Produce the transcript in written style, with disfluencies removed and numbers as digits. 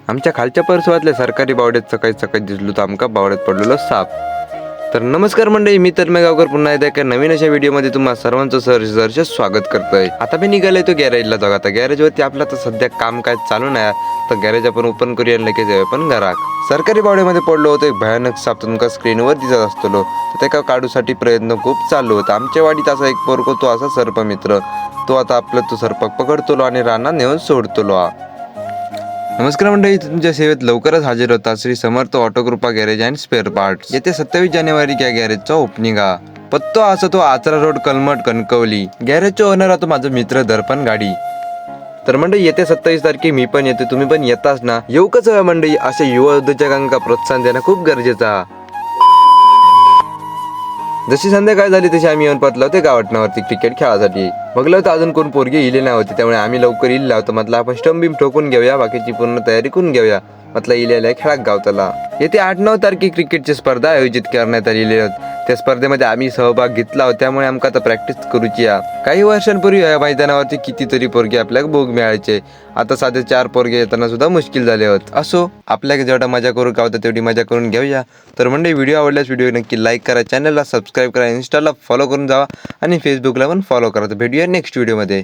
आमच्या खालच्या परिसरातल्या सरकारी बावड्यात सकाळी सकाळी दिसलो तर आमका बावड्यात पडलेलो साप. तर नमस्कार मंडळी, मी तर गावकर पुन्हा एकदा एका नवीन अशा व्हिडिओमध्ये तुम्हा सर्वांचं सहर्ष स्वागत करतोय. आता मी निघालोय तो गॅरेजला जाऊ. आता गॅरेजवरती आपलं तर सध्या काम काय चालू नाही, तर गॅरेज आपण ओपन करूया आणि लगेच जाऊया पण घरात. सरकारी बावड्यामध्ये पडलो होतो एक भयानक साप, तुमका स्क्रीनवर दिसत असतो. तर त्या काढूसाठी प्रयत्न खूप चालू होता. आमच्या वाडीत असा एक पोरको, तो असा सर्प मित्र, तो आता आपलं तो सर्प पकडतो आणि रानात नेऊन सोडतो. नमस्कार मंडळी, तुमच्या सेवेत लवकरच हजर होता Shri Samarth ऑटोकृपा garage and spare parts. येते 27 जानेवारी या गॅरेजचा ओपनिंग हा. पत्तो असा तो आचरा रोड, कलमट, कणकवली. गॅरेजचा ओनर हा तो माझा मित्र दर्पण गाडी. तर मंडळी येते 27 तारखे मी पण येते, तुम्ही पण येताच ना. येऊ कसं मंडळी, अशा युवा उद्योजकांना प्रोत्साहन देणं खूप गरजेचं. जशी संध्याकाळ झाली तशी आम्ही येऊन पतला होते गावठणावरती क्रिकेट खेळासाठी. बघलं होतं अजून कोण पोरगे इले नाही होते, त्यामुळे आम्ही लवकर इल्ला लावतो. म्हटलं आपण स्टंप बिम ठोकून घेऊया, बाकीची पूर्ण तयारी करून घेऊया. म्हटलं इलेला खेळाक गावताला. येते 8-9 तारखे क्रिकेटची स्पर्धा आयोजित करण्यात आलेली होती. त्या स्पर्धेमध्ये आम्ही सहभाग घेतला होता, त्यामुळे आमका आता प्रॅक्टिस करूची. काही वर्षांपूर्वी या मैदानावरती कितीतरी पोरगे आपल्याला भोग मिळायचे. आता साधे 4 पोरगे येताना सुद्धा मुश्किल झाले होत. असो, आपल्याला जेवढा मजा करू गावता तेवढी मजा करून घेऊया. तर म्हणजे व्हिडिओ आवडल्यास व्हिडिओ नक्की लाईक करा, चॅनलला सबस्क्राईब करा, इन्स्टाला फॉलो करून जावा आणि फेसबुकला पण फॉलो करा. तर भेटूया नेक्स्ट व्हिडिओमध्ये.